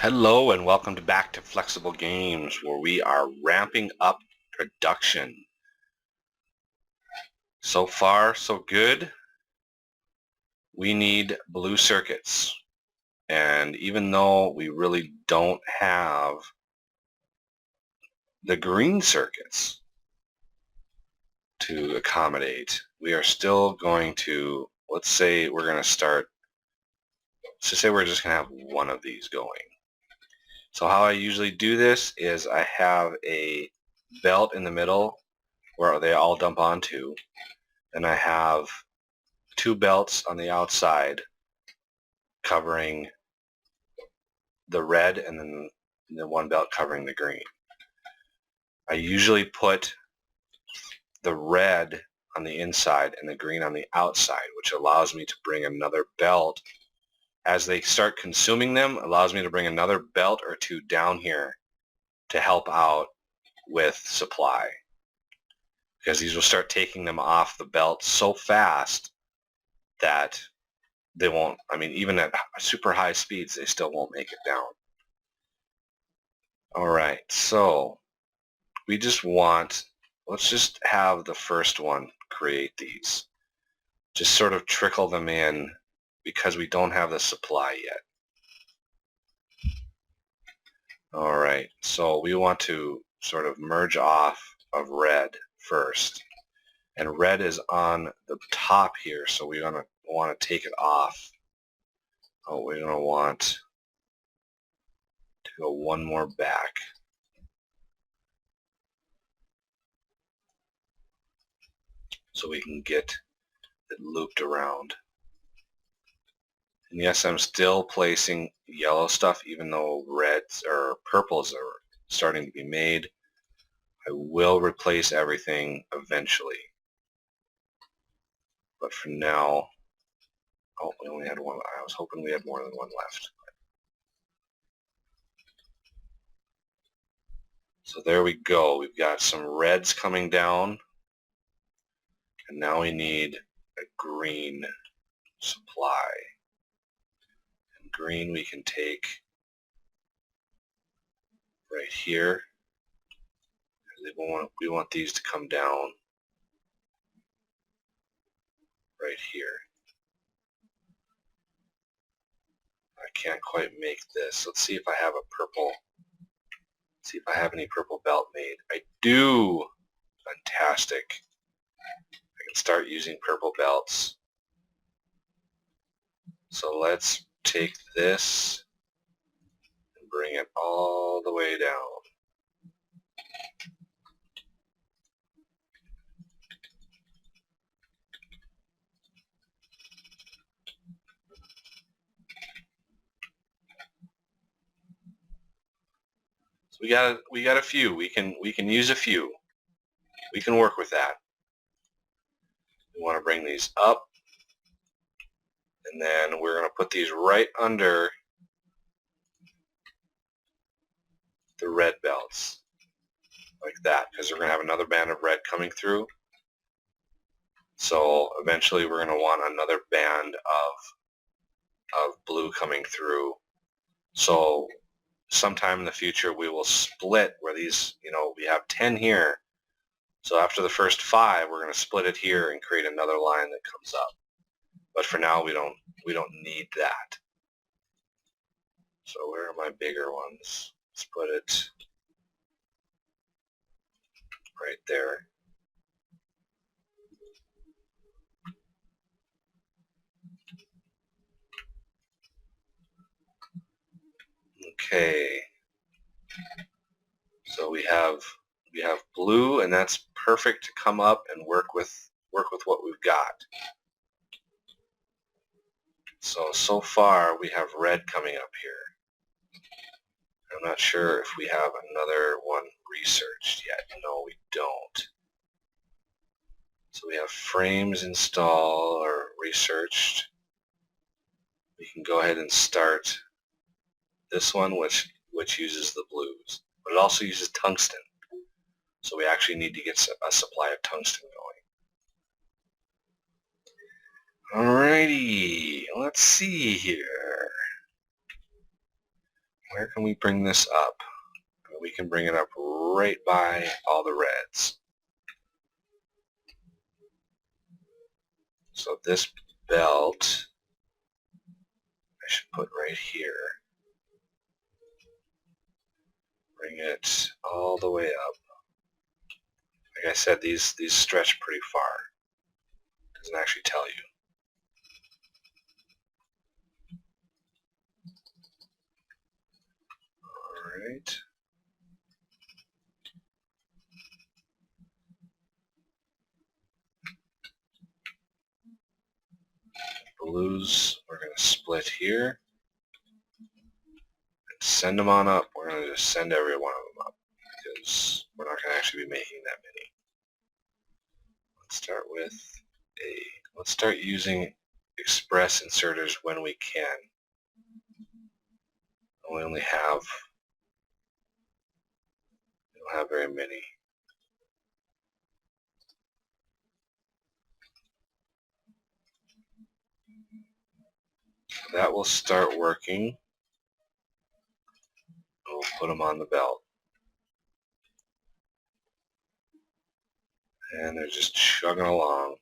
Hello and welcome back to Flexible Games, where we are ramping up production. So far, so good. We need blue circuits. And even though we really don't have the green circuits to accommodate, we are still going to, let's just say we're just going to have one of these going. So how I usually do this is I have a belt in the middle where they all dump onto. Then I have two belts on the outside covering the red and then the one belt covering the green. I usually put the red on the inside and the green on the outside, which allows me to bring another belt. As they start consuming them, allows me to bring another belt or two down here to help out with supply. Because these will start taking them off the belt so fast that they won't, even at super high speeds, they still won't make it down. All right, so we just let's just have the first one create these. Just sort of trickle them in because we don't have the supply yet. All right, so we want to sort of merge off of red first. And red is on the top here, so we're going to want to take it off. Oh, we're going to want to go one more back. So we can get it looped around. And yes, I'm still placing yellow stuff, even though reds or purples are starting to be made. I will replace everything eventually. But for now, oh, we only had one. I was hoping we had more than one left. So there we go. We've got some reds coming down. And now we need a green supply. And green we can take right here. We want these to come down right here. I can't quite make this. Let's see if I have a purple. See if I have any purple belt made. I do. Fantastic. I can start using purple belts. So let's take this and bring it all the way down. So we got a few. We can use a few. We can work with that. We want to bring these up, and then we're going to put these right under the red belts, like that, because we're going to have another band of red coming through. So eventually we're going to want another band of blue coming through. So sometime in the future we will split where these, we have 10 here. So after the first 5, we're going to split it here and create another line that comes up. But for now, we don't need that. So where are my bigger ones? Let's put it right there. Okay. So we have blue, and that's perfect to come up and work with what we've got. So far we have red coming up here. I'm not sure if we have another one researched yet. No, we don't. So we have frames installed or researched. We can go ahead and start this one, which uses the blues, but it also uses tungsten. So we actually need to get a supply of tungsten going. Alrighty, let's see here. where can we bring this up? We can bring it up right by all the reds. So this belt I should put right here. Bring it all the way up. Like I said, these stretch pretty far. Doesn't actually tell you. Alright. Blues, we're going to split here. And send them on up. We're going to just send every one of them up, because we're not going to actually be making that many. Let's start using express inserters when we can. We only have, we don't have very many. So that will start working. We'll put them on the belt. And they're just chugging along.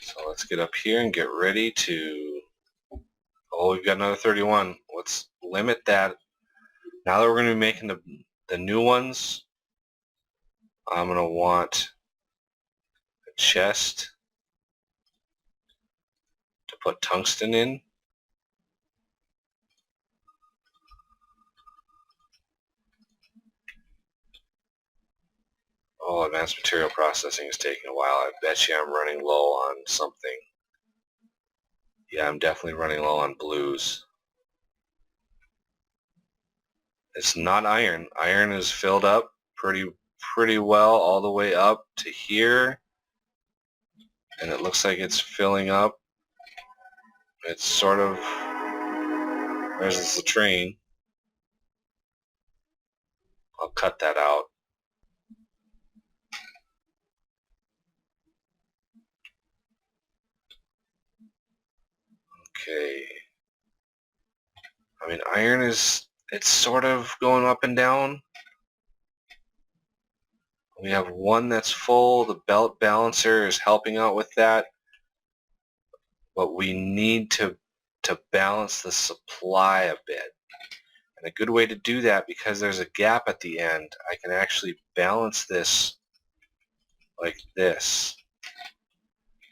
So let's get up here and get ready to... Oh, we've got another 31. Let's limit that. Now that we're going to be making the new ones, I'm going to want a chest to put tungsten in. Oh, advanced material processing is taking a while. I bet you I'm running low on something. Yeah, I'm definitely running low on blues. It's not iron. Iron is filled up pretty well all the way up to here. And it looks like it's filling up. It's sort of... There's the train. I'll cut that out. Okay. I mean, iron is... It's sort of going up and down. We have one that's full. The belt balancer is helping out with that. But we need to balance the supply a bit. And a good way to do that, because there's a gap at the end, I can actually balance this like this.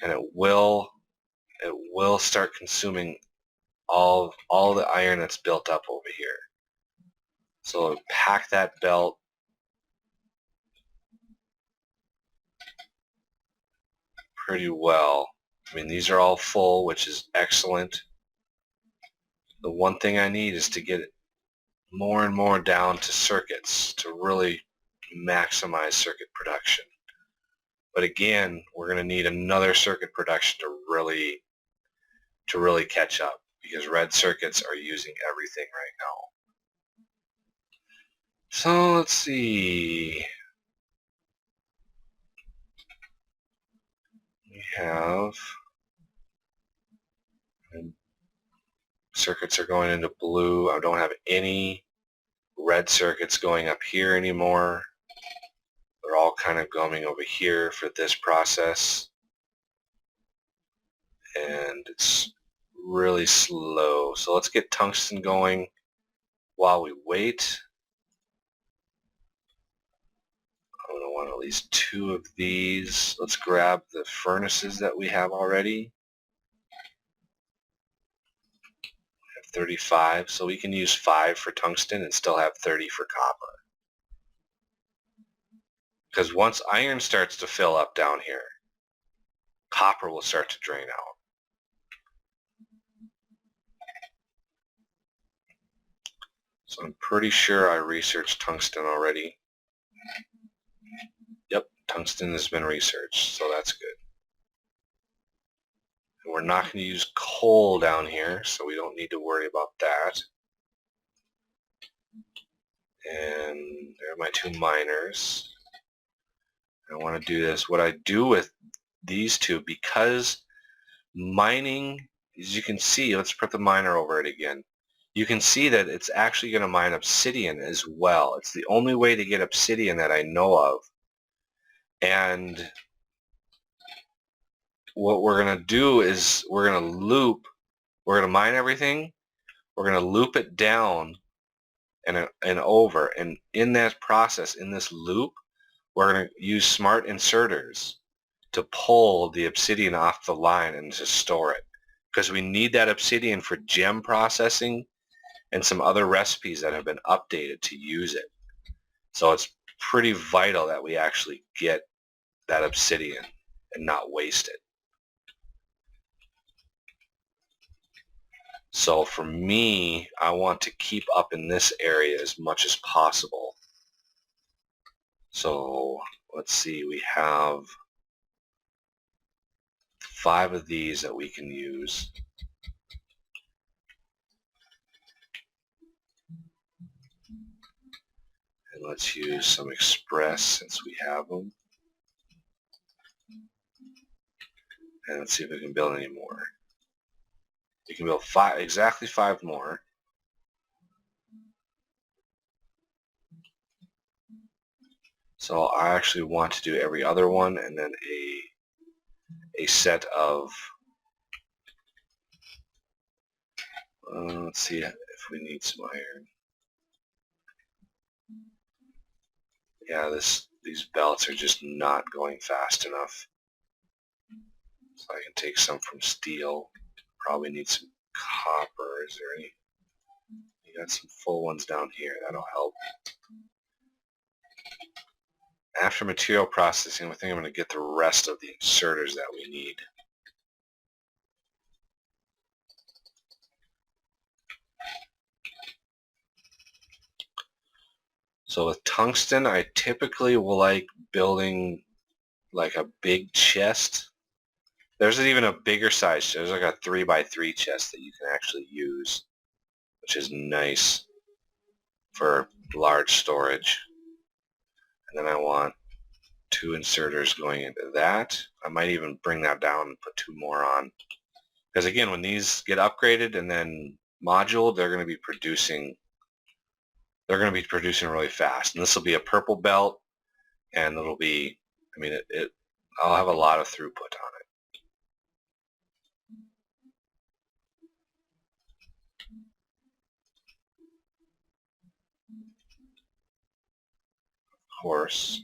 And it will start consuming all the iron that's built up over here. So it'll pack that belt pretty well. I mean, these are all full, which is excellent. The one thing I need is to get it more and more down to circuits to really maximize circuit production. But again, we're going to need another circuit production to really catch up, because red circuits are using everything right now. So let's see. We have circuits are going into blue. I don't have any red circuits going up here anymore. They're all kind of going over here for this process. And it's really slow. So let's get tungsten going while we wait. I'm going to want at least 2 of these. Let's grab the furnaces that we have already. We have 35, so we can use 5 for tungsten and still have 30 for copper. Because once iron starts to fill up down here, copper will start to drain out. So I'm pretty sure I researched tungsten already. Yep, tungsten has been researched, so that's good. And we're not going to use coal down here, so we don't need to worry about that. And there are my 2 miners. I want to do this. What I do with these two because mining, as you can see, let's put the miner over it again. You can see that it's actually going to mine obsidian as well. It's the only way to get obsidian that I know of. And what we're going to do is we're going to mine everything, we're going to loop it down and over, and in that process, in this loop, we're going to use smart inserters to pull the obsidian off the line and to store it, because we need that obsidian for gem processing and some other recipes that have been updated to use it. So it's pretty vital that we actually get that obsidian and not waste it. So for me, I want to keep up in this area as much as possible. So let's see, we have 5 of these that we can use. And let's use some express since we have them. And let's see if we can build any more. You can build exactly 5 more. So I actually want to do every other one and then a set of, let's see if we need some iron. Yeah, these belts are just not going fast enough. So I can take some from steel. Probably need some copper. Is there any? You got some full ones down here. That'll help. After material processing, I think I'm going to get the rest of the inserters that we need. So with tungsten, I typically will like building like a big chest. There's even a bigger size. There's like a 3x3 chest that you can actually use, which is nice for large storage. And then I want 2 inserters going into that. I might even bring that down and put 2 more on. Because again, when these get upgraded and then moduled, they're going to be producing really fast. And this will be a purple belt, and it'll be, I mean, I'll have a lot of throughput on it. Of course.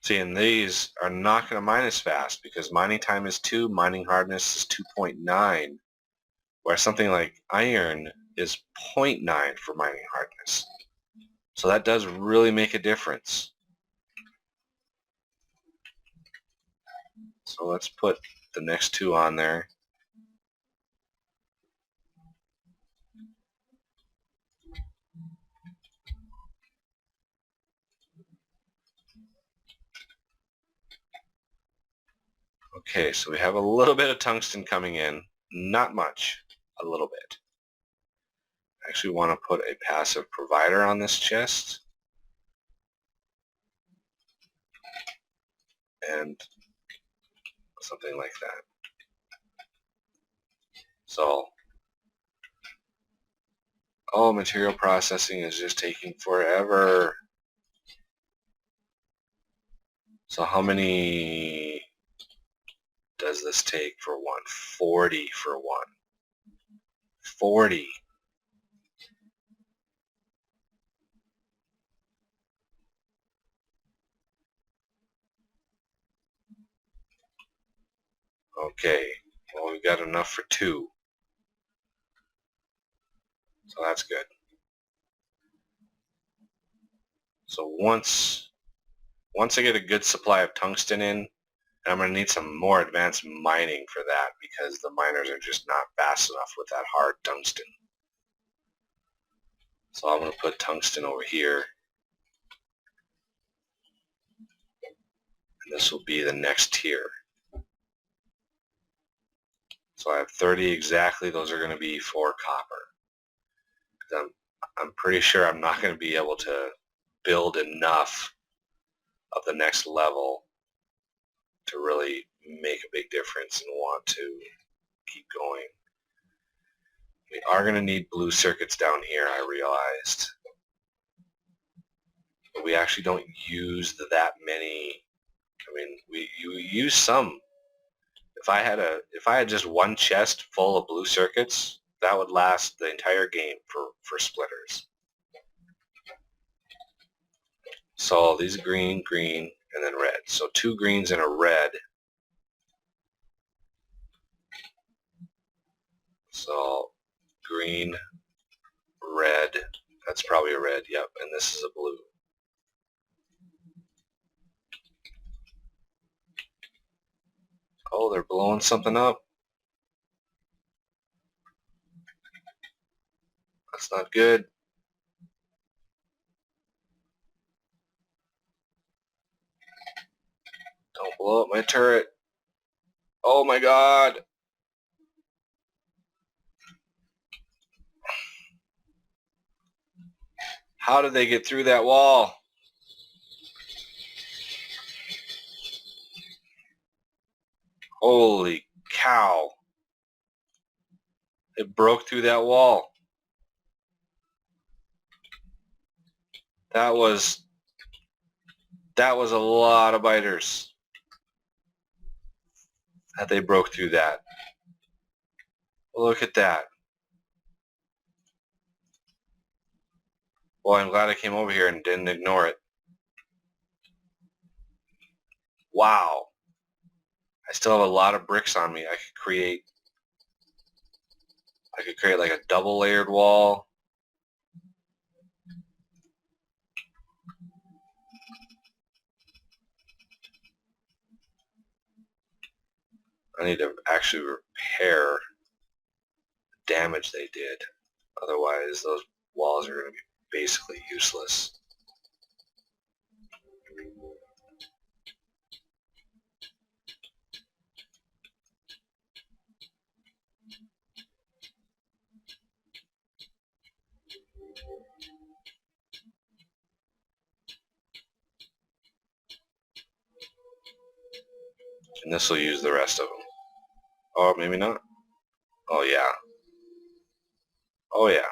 See, and these are not going to mine as fast because mining time is 2, mining hardness is 2.9, where something like iron is 0.9 for mining hardness. So that does really make a difference. So let's put the next 2 on there. Okay, so we have a little bit of tungsten coming in. Not much, a little bit. I actually want to put a passive provider on this chest. And something like that. So, oh, material processing is just taking forever. So how many does this take for one? 40 for one. 40. Okay, well, we've got enough for 2. So that's good. So once I get a good supply of tungsten in, and I'm going to need some more advanced mining for that because the miners are just not fast enough with that hard tungsten. So I'm going to put tungsten over here. And this will be the next tier. So I have 30 exactly. Those are going to be for copper. I'm pretty sure I'm not going to be able to build enough of the next level to really make a big difference and want to keep going. We are going to need blue circuits down here, I realized. But we actually don't use that many. I mean, you use some. If I had just one chest full of blue circuits, that would last the entire game for splitters. So these are green, green, and then red. So 2 greens and a red. So green, red. That's probably a red, yep. And this is a blue. Oh, they're blowing something up. That's not good. Don't blow up my turret. Oh my god. How did they get through that wall? Holy cow. It broke through that wall. That was a lot of biters. That they broke through that. Look at that. Well, I'm glad I came over here and didn't ignore it. Wow. I still have a lot of bricks on me. I could create like a double layered wall. I need to actually repair the damage they did. Otherwise, those walls are going to be basically useless. And this will use the rest of them. Oh, maybe not. Oh, yeah. Oh, yeah.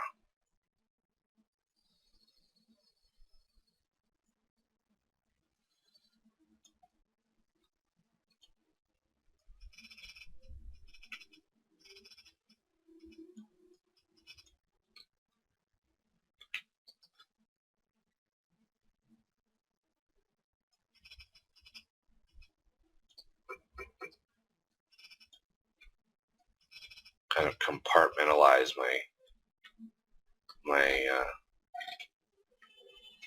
Kind of compartmentalize my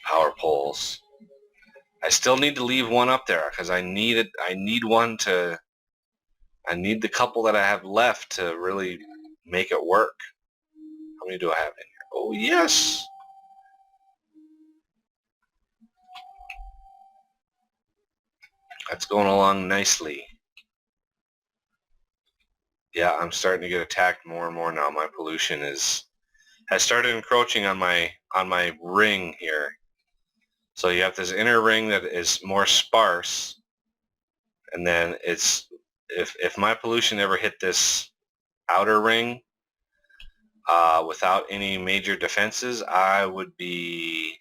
power poles. I still need to leave one up there because I need the couple that I have left to really make it work. How many do I have in here? Oh, yes! That's going along nicely. Yeah, I'm starting to get attacked more and more now. My pollution has started encroaching on my ring here. So you have this inner ring that is more sparse, and then it's if my pollution ever hit this outer ring without any major defenses, I would be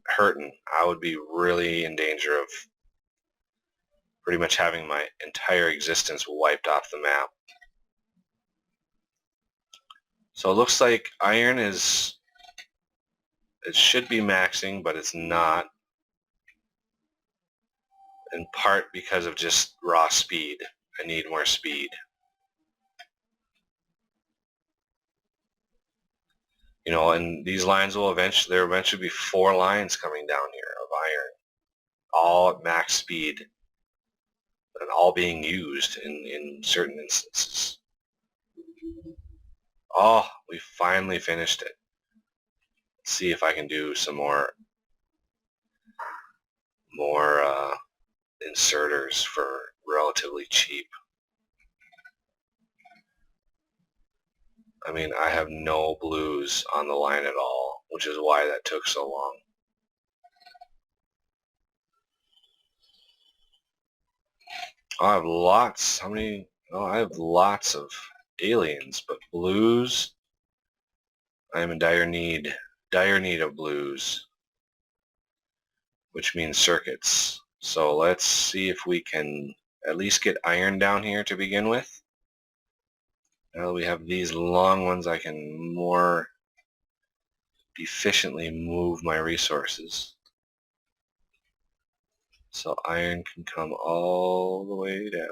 hurting. I would be really in danger of pretty much having my entire existence wiped off the map. So it looks like iron it should be maxing, but it's not. In part because of just raw speed. I need more speed. You know, and these lines will there will eventually be 4 lines coming down here of iron, all at max speed, and all being used in certain instances. Oh, we finally finished it. Let's see if I can do some more inserters for relatively cheap. I mean, I have no blues on the line at all, which is why that took so long. I have lots. How many? Oh, I have lots of aliens, but blues, I am in dire need of blues, which means circuits. So let's see if we can at least get iron down here to begin with. Now that we have these long ones, I can more efficiently move my resources. So iron can come all the way down.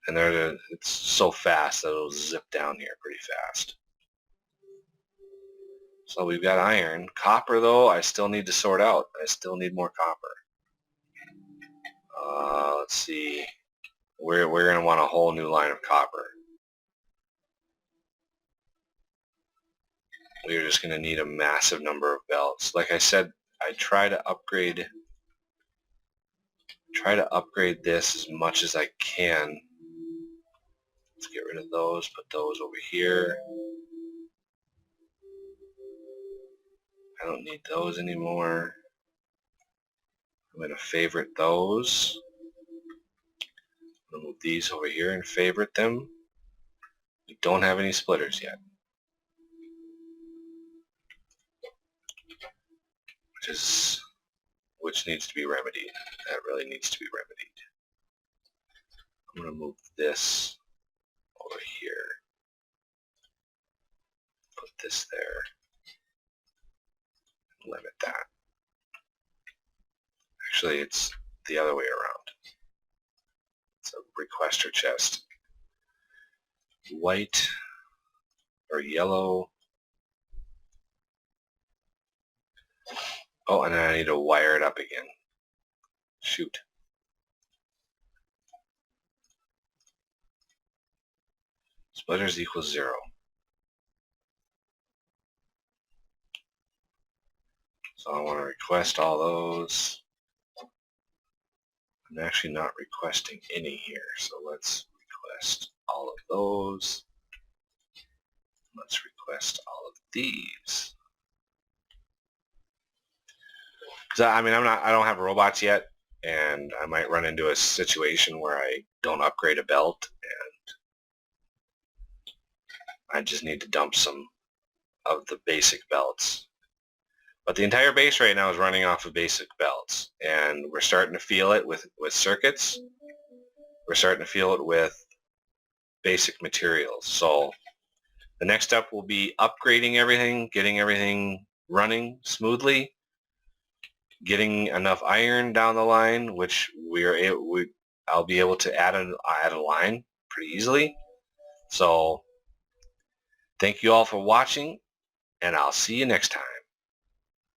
And it's so fast that it'll zip down here pretty fast. So we've got iron. Copper, though, I still need to sort out. I still need more copper. Let's see. We're going to want a whole new line of copper. We're just going to need a massive number of belts. Like I said, I try to upgrade this as much as I can. Let's get rid of those, put those over here. I don't need those anymore. I'm going to favorite those. I'm going to move these over here and favorite them. We don't have any splitters yet, which needs to be remedied. That really needs to be remedied. I'm going to move this over here. Put this there. Limit that. Actually, it's the other way around. It's a requester chest. White or yellow. Oh, and then I need to wire it up again. Shoot. Splitters equals 0. So I want to request all those. I'm actually not requesting any here, so let's request all of those. Let's request all of these. Because I mean, I don't have robots yet, and I might run into a situation where I don't upgrade a belt, and I just need to dump some of the basic belts. But the entire base right now is running off of basic belts, and we're starting to feel it with circuits. We're starting to feel it with basic materials. So the next step will be upgrading everything, getting everything running smoothly, getting enough iron down the line, which I'll be able to add a line pretty easily. So thank you all for watching, and I'll see you next time.